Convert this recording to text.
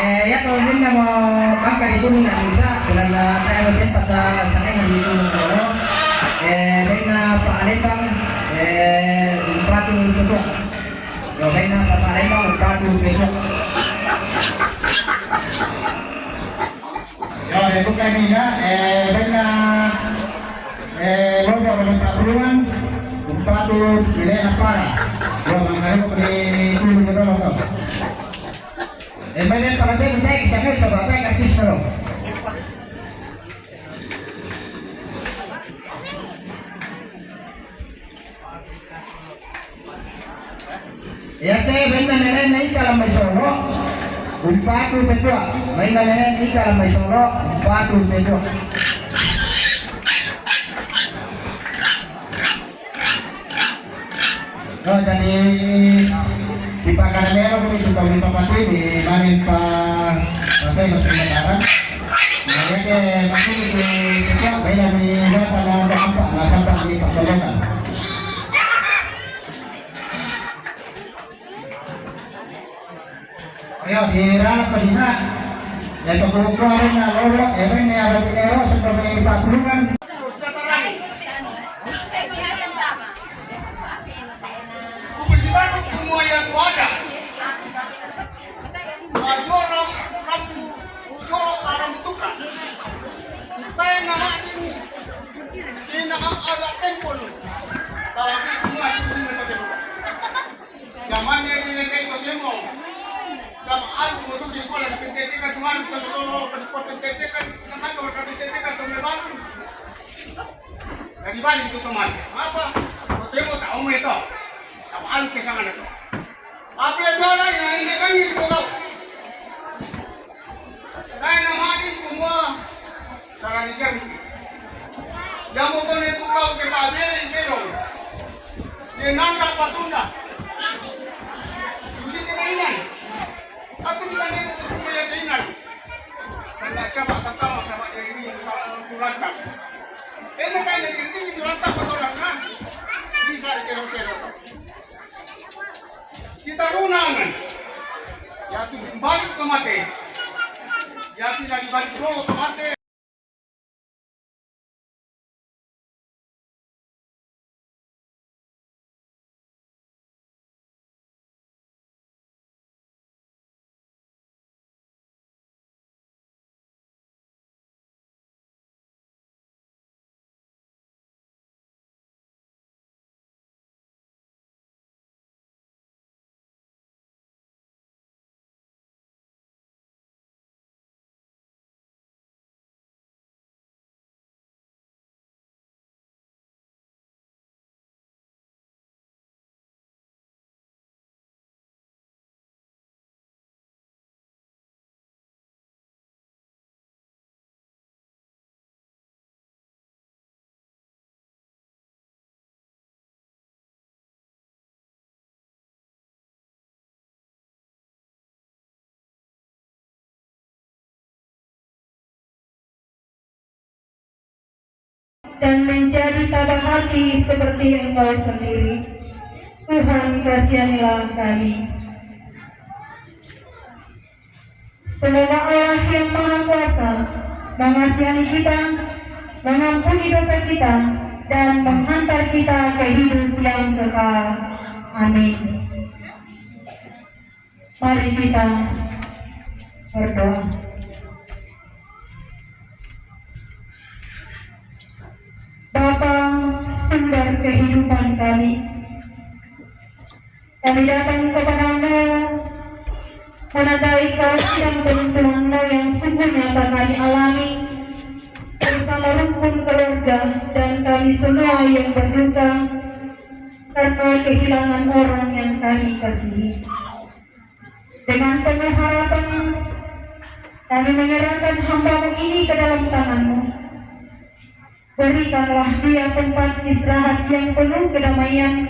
Ya kalau din na mo bangka dito ni Alisa, kailan na tayo sempat sa sakay ng dito ng toro. May na paalimbang, umpatu tutok. May na paalimbang, umpatu tutok. Yo, dito kanina, may na logo ng tapuluan, umpatu pili na para. Yo, mga ko ni tulong na logo. Banyak parade naik sangat sebagai artis dulu. Ya teh benar nenek naik kalau mai solo, 40 pedua. Benar nenek naik kalau mai solo, 40 pedua. Oh jadi di Pakarmero itu kami tempati di langit pa saya masih mendarat. Jadi masih di setiap banyak di pada dampak sampai di Pakarmero. Ayo di ranah kedina, yaitu ukuran lolo, ini ada tinero sebagai pakulungan. Semua yang ada jorok rambu jorok arang tukar saya nama ini nak ada tempel tapi semua itu metode zamannya ini kayak itu sama aku itu di sekolah di PTT kan cuma kalau di PTT kan namanya kalau di PTT kan teman dari Bali itu teman apa temu tahu itu sama aku kesangan itu tapi ada orang yang ini kan ini kau saya nama ini semua saran siang yang mau itu kau ke Bali ini dong di nasa patunda di sini kainan aku bilang itu punya kainan karena siapa tahu sama ini kurangkan ini kainan ini kurangkan patulangkan bisa dikira-kira kita runangan ya tuh balik ke mati ya tidak dibalik roh ke mati dan menjadi tabah hati seperti Engkau sendiri. Tuhan, kasihanilah kami. Semoga Allah yang Maha Kuasa mengasihani kita, mengampuni dosa kita, dan menghantar kita ke hidup yang kekal. Amin. Mari kita berdoa. Bapa, sumber kehidupan kami datang kepadamu menandai kasih dan perlindungan-Mu yang sungguh nyata kami alami bersama rukun keluarga dan kami semua yang berduka karena kehilangan orang yang kami kasihi. Dengan penuh harapan kami menyerahkan hamba-Mu ini ke dalam tangan-Mu. Berikanlah dia tempat istirahat yang penuh kedamaian